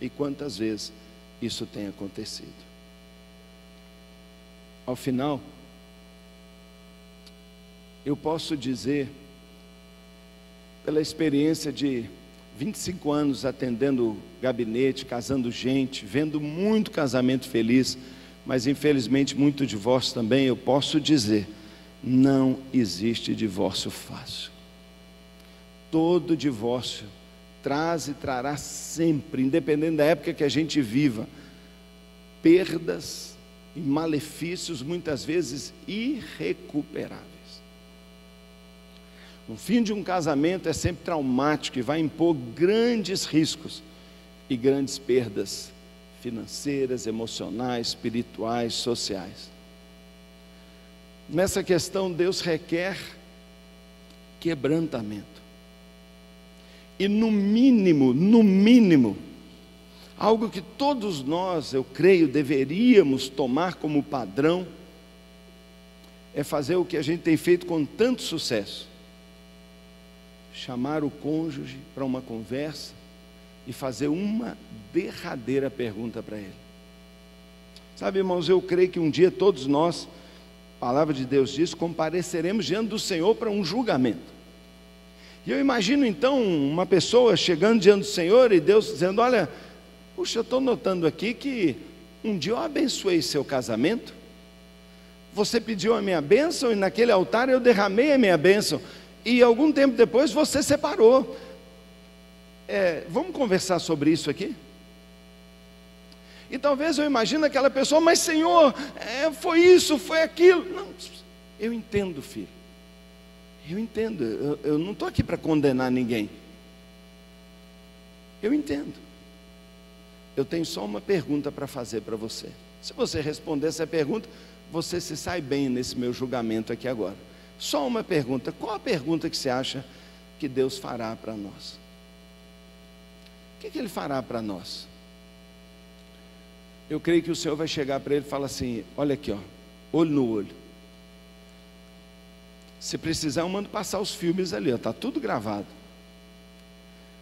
E quantas vezes isso tem acontecido? Ao final, eu posso dizer, pela experiência de 25 anos atendendo gabinete, casando gente, vendo muito casamento feliz, mas infelizmente muito divórcio também, eu posso dizer, não existe divórcio fácil. Todo divórcio traz e trará sempre, independente da época que a gente viva, perdas e malefícios muitas vezes irrecuperáveis. O fim de um casamento é sempre traumático e vai impor grandes riscos e grandes perdas financeiras, emocionais, espirituais, sociais. Nessa questão, Deus requer quebrantamento. E no mínimo, algo que todos nós, eu creio, deveríamos tomar como padrão, é fazer o que a gente tem feito com tanto sucesso. Chamar o cônjuge para uma conversa e fazer uma derradeira pergunta para ele. Sabe, irmãos, eu creio que um dia todos nós, a palavra de Deus diz, compareceremos diante do Senhor para um julgamento. E eu imagino então uma pessoa chegando diante do Senhor e Deus dizendo, olha, puxa, eu estou notando aqui que um dia eu abençoei seu casamento, você pediu a minha bênção e naquele altar eu derramei a minha bênção, e algum tempo depois você separou. Vamos conversar sobre isso aqui? E talvez eu imagine aquela pessoa, mas Senhor, foi isso, foi aquilo. Não, eu entendo, filho. Eu entendo, eu não estou aqui para condenar ninguém. Eu entendo. Eu tenho só uma pergunta para fazer para você. Se você responder essa pergunta, você se sai bem nesse meu julgamento aqui agora. Só uma pergunta. Qual a pergunta que você acha que Deus fará para nós? O que Ele fará para nós? Eu creio que o Senhor vai chegar para ele e falar assim, olha aqui, olho no olho. Se precisar, eu mando passar os filmes ali, está tudo gravado.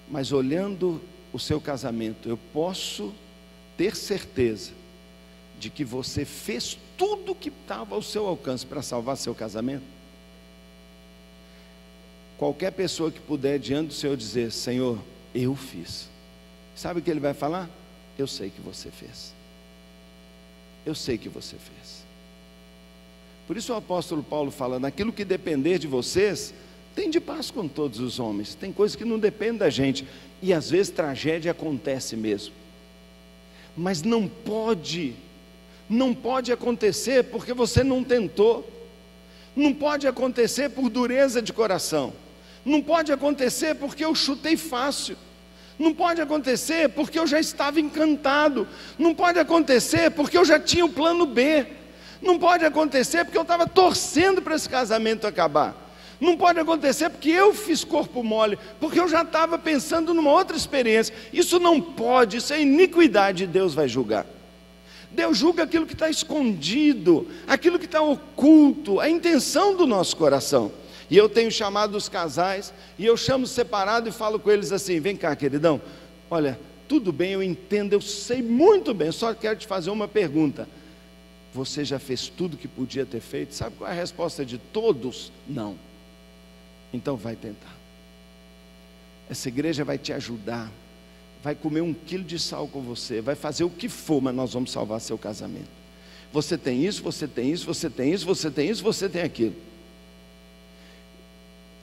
Mas olhando o seu casamento, eu posso ter certeza de que você fez tudo o que estava ao seu alcance para salvar seu casamento? Qualquer pessoa que puder diante do Senhor dizer, Senhor, eu fiz. Sabe o que Ele vai falar? Eu sei que você fez. Eu sei que você fez. Por isso o apóstolo Paulo fala, naquilo que depender de vocês, tem de paz com todos os homens. Tem coisas que não dependem da gente, e às vezes tragédia acontece mesmo. Mas não pode acontecer porque você não tentou. Não pode acontecer por dureza de coração. Não pode acontecer porque eu chutei fácil. Não pode acontecer porque eu já estava encantado. Não pode acontecer porque eu já tinha o plano B. Não pode acontecer porque eu estava torcendo para esse casamento acabar. Não pode acontecer porque eu fiz corpo mole, porque eu já estava pensando numa outra experiência. Isso não pode, isso é iniquidade, Deus vai julgar. Deus julga aquilo que está escondido, aquilo que está oculto, a intenção do nosso coração. E eu tenho chamado os casais, e eu chamo separado e falo com eles assim: vem cá, queridão, olha, tudo bem, eu entendo, eu sei muito bem, só quero te fazer uma pergunta. Você já fez tudo que podia ter feito? Sabe qual é a resposta de todos? Não. Então vai tentar. Essa igreja vai te ajudar, vai comer 1 quilo de sal com você, vai fazer o que for, mas nós vamos salvar seu casamento. Você tem isso, você tem isso, você tem isso, você tem isso, você tem aquilo.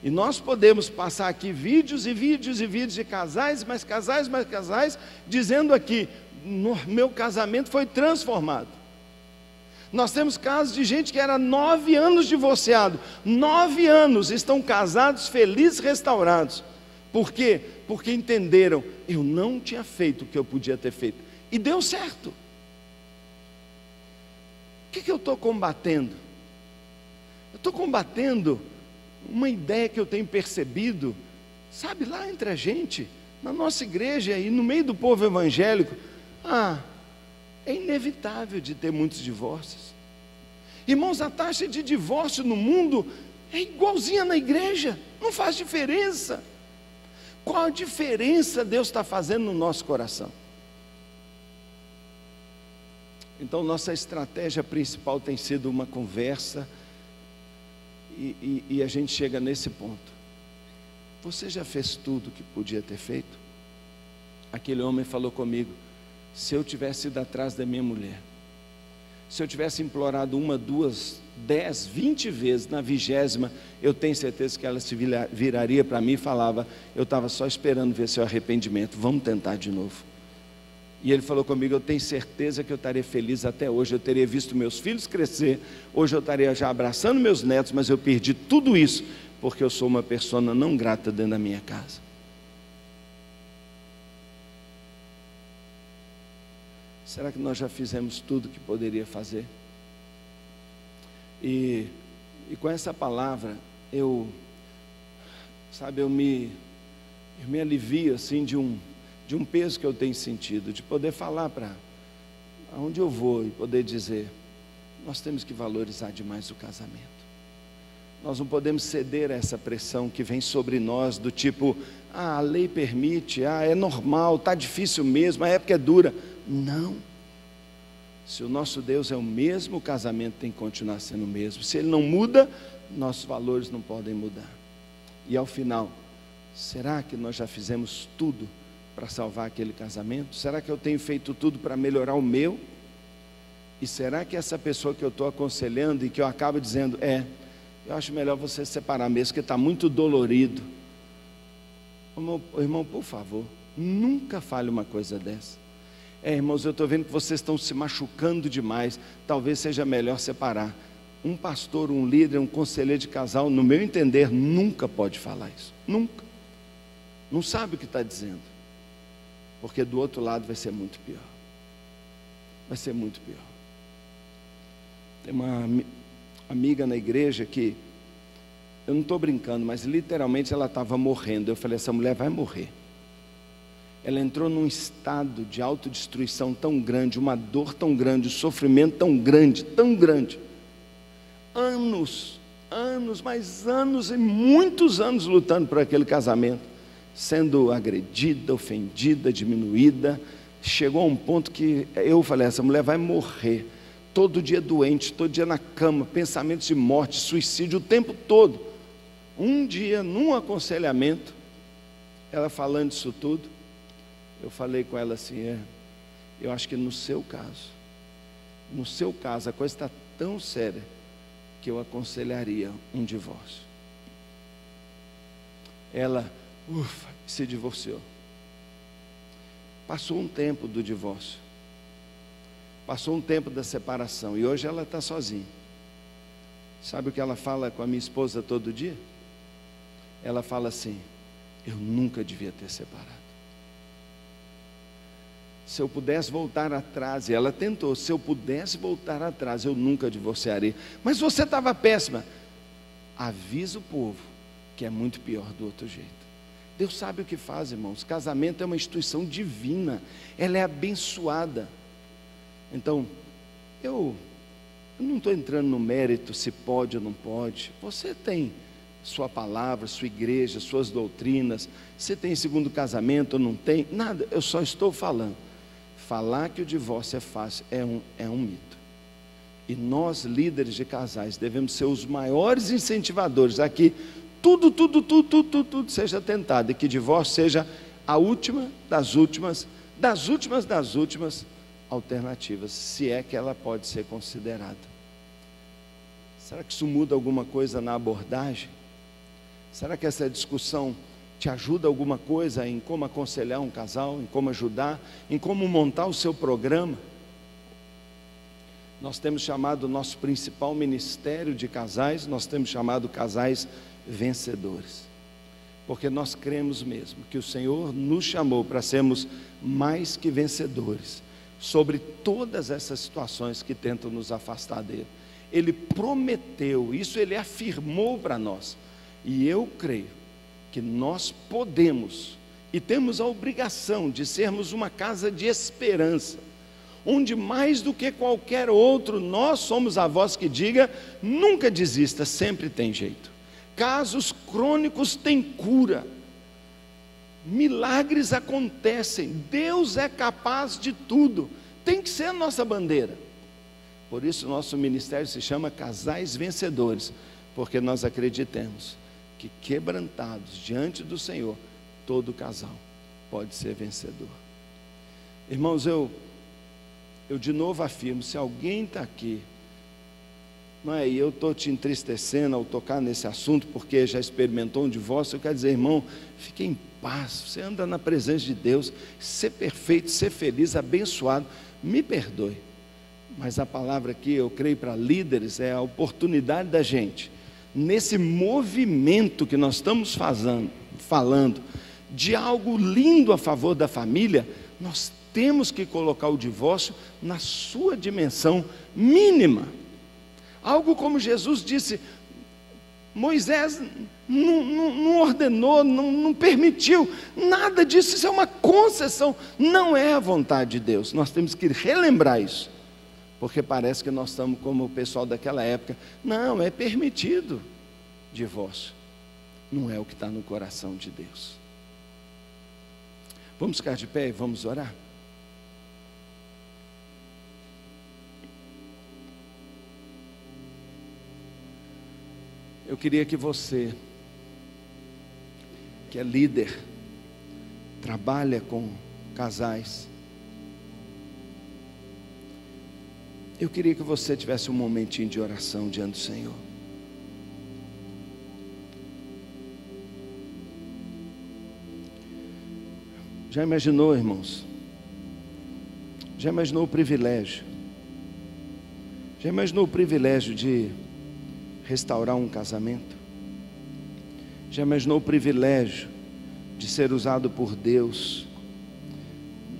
E nós podemos passar aqui vídeos e vídeos e vídeos de casais, mais casais, mais casais, dizendo aqui: meu casamento foi transformado. Nós temos casos de gente que era 9 anos divorciado, 9 anos, estão casados, felizes, restaurados. Por quê? Porque entenderam: eu não tinha feito o que eu podia ter feito, e deu certo. O que eu estou combatendo? Eu estou combatendo uma ideia que eu tenho percebido, sabe, lá entre a gente, na nossa igreja e no meio do povo evangélico. É inevitável de ter muitos divórcios. Irmãos, a taxa de divórcio no mundo é igualzinha na igreja, não faz diferença. Qual a diferença Deus está fazendo no nosso coração? Então, nossa estratégia principal tem sido uma conversa, e a gente chega nesse ponto: você já fez tudo que podia ter feito? Aquele homem falou comigo: se eu tivesse ido atrás da minha mulher, se eu tivesse implorado 1, 2, 10, 20 vezes, na 20ª, eu tenho certeza que ela se viraria para mim e falava: eu estava só esperando ver seu arrependimento, vamos tentar de novo. E ele falou comigo: eu tenho certeza que eu estaria feliz até hoje, eu teria visto meus filhos crescer, hoje eu estaria já abraçando meus netos, mas eu perdi tudo isso, porque eu sou uma pessoa não grata dentro da minha casa. Será que nós já fizemos tudo que poderia fazer? E com essa palavra, eu me alivio assim de um peso que eu tenho sentido, de poder falar para aonde eu vou e poder dizer: nós temos que valorizar demais o casamento. Nós não podemos ceder a essa pressão que vem sobre nós, do tipo: a lei permite, é normal, está difícil mesmo, a época é dura. Não. Se o nosso Deus é o mesmo, o casamento tem que continuar sendo o mesmo. Se Ele não muda, nossos valores não podem mudar. E ao final, será que nós já fizemos tudo para salvar aquele casamento? Será que eu tenho feito tudo para melhorar o meu? E será que essa pessoa que eu estou aconselhando e que eu acabo dizendo: eu acho melhor você separar mesmo, porque está muito dolorido. Irmão, por favor, nunca fale uma coisa dessa. Irmãos, eu estou vendo que vocês estão se machucando demais, talvez seja melhor separar. Um pastor, um líder, um conselheiro de casal, no meu entender, nunca pode falar isso, nunca. Não sabe o que está dizendo, porque do outro lado vai ser muito pior. Vai ser muito pior. Tem uma amiga na igreja que, eu não estou brincando, mas literalmente ela estava morrendo. Eu falei: essa mulher vai morrer. Ela entrou num estado de autodestruição tão grande, uma dor tão grande, um sofrimento tão grande, anos, mais anos e muitos anos lutando por aquele casamento, sendo agredida, ofendida, diminuída. Chegou a um ponto que eu falei: essa mulher vai morrer. Todo dia doente, todo dia na cama, pensamentos de morte, suicídio o tempo todo. Um dia, num aconselhamento, ela falando disso tudo, eu falei com ela assim: eu acho que no seu caso a coisa está tão séria que eu aconselharia um divórcio. Ela, se divorciou. Passou um tempo do divórcio, passou um tempo da separação, e hoje ela está sozinha. Sabe o que ela fala com a minha esposa todo dia? Ela fala assim: eu nunca devia ter separado. Se eu pudesse voltar atrás, e ela tentou, se eu pudesse voltar atrás, eu nunca divorciaria. Mas você estava péssima. Avisa o povo que é muito pior do outro jeito. Deus sabe o que faz, irmãos. Casamento é uma instituição divina, ela é abençoada. Então, eu não estou entrando no mérito se pode ou não pode. Você tem sua palavra, sua igreja, suas doutrinas, se tem segundo casamento ou não tem, nada, eu só estou falando. Falar que o divórcio é fácil é um mito. E nós, líderes de casais, devemos ser os maiores incentivadores a que tudo seja tentado, e que divórcio seja a última das últimas alternativas, se é que ela pode ser considerada. Será que isso muda alguma coisa na abordagem? Será que essa discussão te ajuda alguma coisa em como aconselhar um casal, em como ajudar, em como montar o seu programa? Nós temos chamado o nosso principal ministério de casais, nós temos chamado casais vencedores, porque nós cremos mesmo que o Senhor nos chamou para sermos mais que vencedores sobre todas essas situações que tentam nos afastar dele. Ele prometeu, isso ele afirmou para nós, e eu creio que nós podemos e temos a obrigação de sermos uma casa de esperança, onde mais do que qualquer outro, nós somos a voz que diga: nunca desista, sempre tem jeito. Casos crônicos têm cura, milagres acontecem, Deus é capaz de tudo, tem que ser a nossa bandeira. Por isso nosso ministério se chama Casais Vencedores, porque nós acreditamos que quebrantados diante do Senhor, todo casal pode ser vencedor. Irmãos, eu de novo afirmo, se alguém está aqui, não é, e eu estou te entristecendo ao tocar nesse assunto, porque já experimentou um divórcio, eu quero dizer, irmão, fique em paz, você anda na presença de Deus, ser perfeito, ser feliz, abençoado, me perdoe, mas a palavra aqui, eu creio, para líderes, é a oportunidade da gente, nesse movimento que nós estamos falando, de algo lindo a favor da família, nós temos que colocar o divórcio na sua dimensão mínima. Algo como Jesus disse, Moisés não ordenou, não permitiu, nada disso, isso é uma concessão, não é a vontade de Deus. Nós temos que relembrar isso, porque parece que nós estamos como o pessoal daquela época, não, é permitido divórcio, não é o que está no coração de Deus. Vamos ficar de pé e vamos orar? Eu queria que você, que é líder, trabalha com casais, eu queria que você tivesse um momentinho de oração diante do Senhor. Já imaginou, irmãos? Já imaginou o privilégio? Já imaginou o privilégio de restaurar um casamento? Já imaginou o privilégio de ser usado por Deus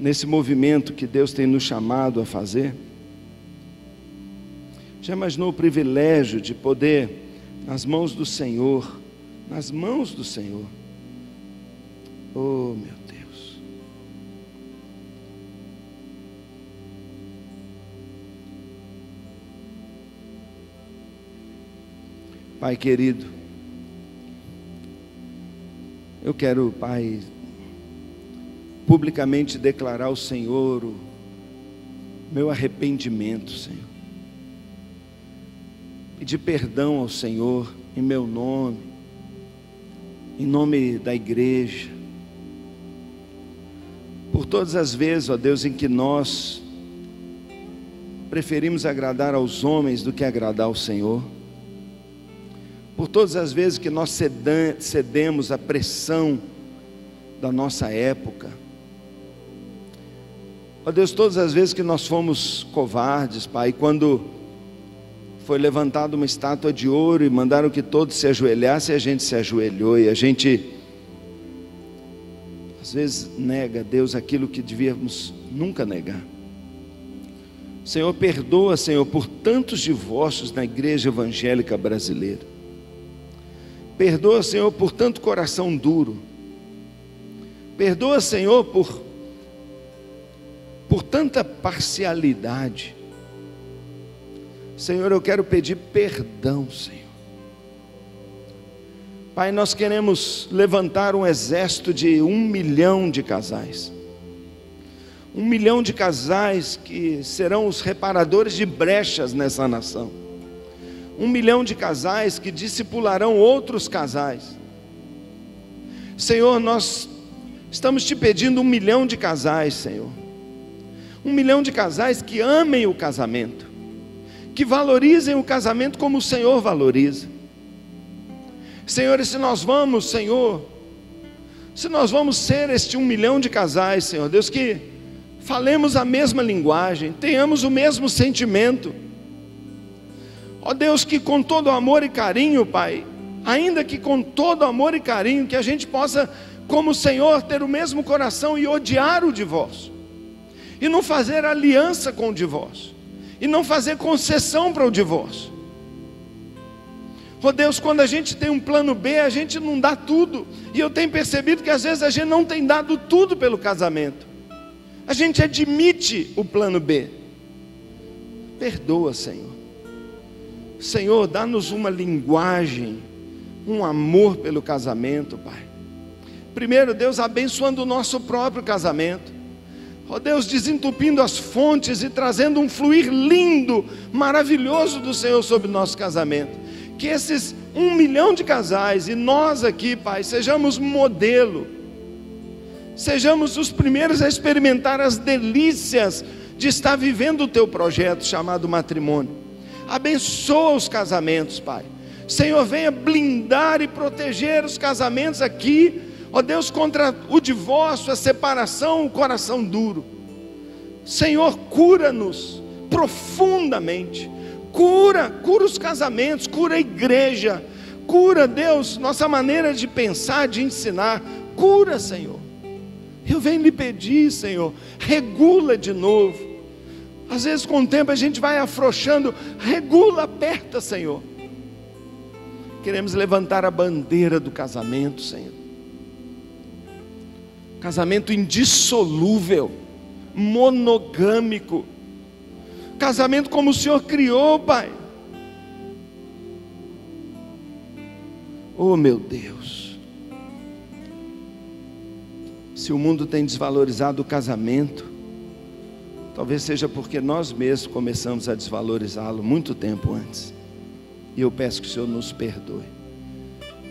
nesse movimento que Deus tem nos chamado a fazer? Já imaginou o privilégio de poder, nas mãos do Senhor, oh meu Deus, Pai querido, eu quero, Pai, publicamente declarar ao Senhor o meu arrependimento, Senhor. Pedir perdão ao Senhor em meu nome, em nome da igreja, por todas as vezes, ó Deus, em que nós preferimos agradar aos homens do que agradar ao Senhor, por todas as vezes que nós cedemos à pressão da nossa época, ó Deus, todas as vezes que nós fomos covardes, Pai, quando foi levantada uma estátua de ouro e mandaram que todos se ajoelhassem, e a gente se ajoelhou, e a gente às vezes nega a Deus aquilo que devíamos nunca negar. Senhor, perdoa, Senhor, por tantos divórcios na igreja evangélica brasileira. Perdoa, Senhor, por tanto coração duro. Perdoa, Senhor, por tanta parcialidade. Senhor, eu quero pedir perdão, Senhor. Pai, nós queremos levantar um exército de 1 milhão de casais. 1 milhão de casais que serão os reparadores de brechas nessa nação. 1 milhão de casais que discipularão outros casais. Senhor, nós estamos te pedindo 1 milhão de casais, Senhor. 1 milhão de casais que amem o casamento, que valorizem o casamento como o Senhor valoriza. Senhor, e se nós vamos, Senhor, se nós vamos ser este 1 milhão de casais, Senhor Deus, que falemos a mesma linguagem, tenhamos o mesmo sentimento. Ó Deus, que com todo amor e carinho, Pai, ainda que com todo amor e carinho, que a gente possa, como o Senhor, ter o mesmo coração e odiar o divórcio, e não fazer aliança com o divórcio, e não fazer concessão para o divórcio. Ó Deus, quando a gente tem um plano B, a gente não dá tudo, e eu tenho percebido que às vezes a gente não tem dado tudo pelo casamento, a gente admite o plano B. Perdoa, Senhor. Senhor, dá-nos uma linguagem, um amor pelo casamento, Pai. Primeiro, Deus, abençoando o nosso próprio casamento. Ó Deus, desentupindo as fontes e trazendo um fluir lindo, maravilhoso do Senhor sobre o nosso casamento. Que esses 1 milhão de casais, e nós aqui, Pai, sejamos modelo, sejamos os primeiros a experimentar as delícias de estar vivendo o Teu projeto chamado matrimônio. Abençoa os casamentos, Pai. Senhor, venha blindar e proteger os casamentos aqui, ó Deus, contra o divórcio, a separação, o coração duro. Senhor, cura-nos profundamente. Cura os casamentos, cura a igreja, cura, Deus, nossa maneira de pensar, de ensinar. Cura, Senhor. Eu venho lhe pedir, Senhor, regula de novo. Às vezes com o tempo a gente vai afrouxando, regula, aperta, Senhor. Queremos levantar a bandeira do casamento, Senhor. Casamento indissolúvel, monogâmico. Casamento como o Senhor criou, Pai. Oh meu Deus, se o mundo tem desvalorizado o casamento, talvez seja porque nós mesmos começamos a desvalorizá-lo muito tempo antes. E eu peço que o Senhor nos perdoe,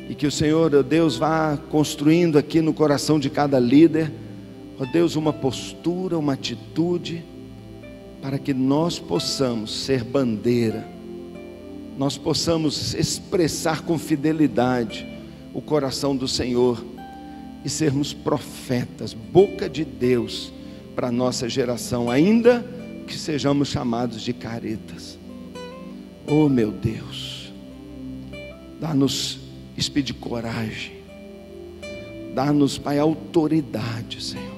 e que o Senhor, ó Deus, vá construindo aqui no coração de cada líder, ó Deus, uma postura, uma atitude, para que nós possamos ser bandeira, nós possamos expressar com fidelidade o coração do Senhor, e sermos profetas, boca de Deus, para a nossa geração, ainda que sejamos chamados de caretas. Oh meu Deus, dá-nos espírito de coragem, dá-nos, Pai, autoridade, Senhor.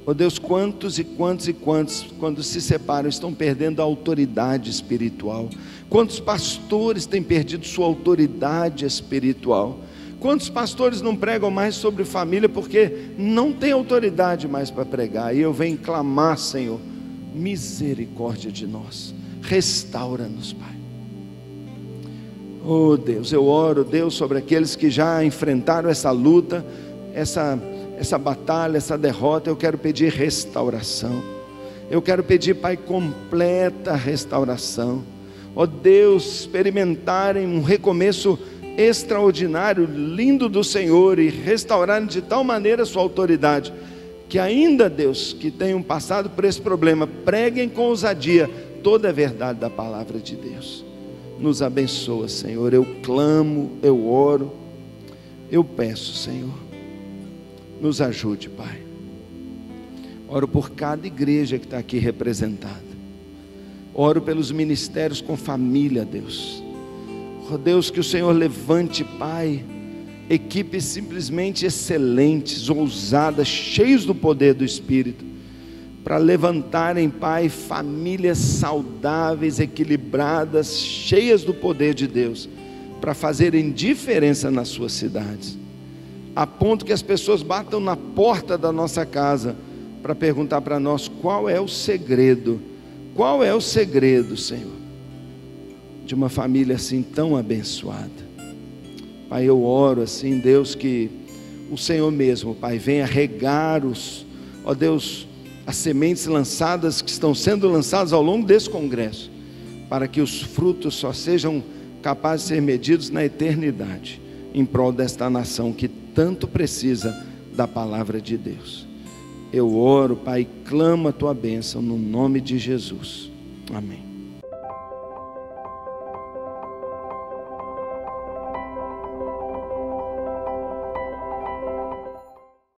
Oh Deus, quantos e quantos e quantos, quando se separam, estão perdendo a autoridade espiritual. Quantos pastores têm perdido sua autoridade espiritual? Quantos pastores não pregam mais sobre família porque não tem autoridade mais para pregar? E eu venho clamar, Senhor, misericórdia de nós, restaura-nos, Pai. Oh Deus, eu oro, Deus, sobre aqueles que já enfrentaram essa luta, essa batalha, essa derrota. Eu quero pedir restauração, eu quero pedir, Pai, completa restauração. Ó Deus, experimentarem um recomeço extraordinário, lindo do Senhor, e restaurarem de tal maneira sua autoridade, que ainda, Deus, que tenham passado por esse problema, preguem com ousadia toda a verdade da palavra de Deus. Nos abençoa, Senhor. Eu clamo, eu oro, eu peço, Senhor, nos ajude, Pai. Oro por cada igreja que está aqui representada, oro pelos ministérios com família, Deus. Oh Deus, que o Senhor levante, Pai, equipes simplesmente excelentes, ousadas, cheios do poder do Espírito, para levantarem, Pai, famílias saudáveis, equilibradas, cheias do poder de Deus, para fazerem diferença nas suas cidades, a ponto que as pessoas batam na porta da nossa casa para perguntar para nós qual é o segredo, Senhor, de uma família assim tão abençoada. Pai, eu oro assim, Deus, que o Senhor mesmo, Pai, venha regar ó Deus, as sementes lançadas, que estão sendo lançadas ao longo desse congresso, para que os frutos só sejam capazes de ser medidos na eternidade, em prol desta nação que tanto precisa da palavra de Deus. Eu oro, Pai, clamo a tua bênção no nome de Jesus. Amém.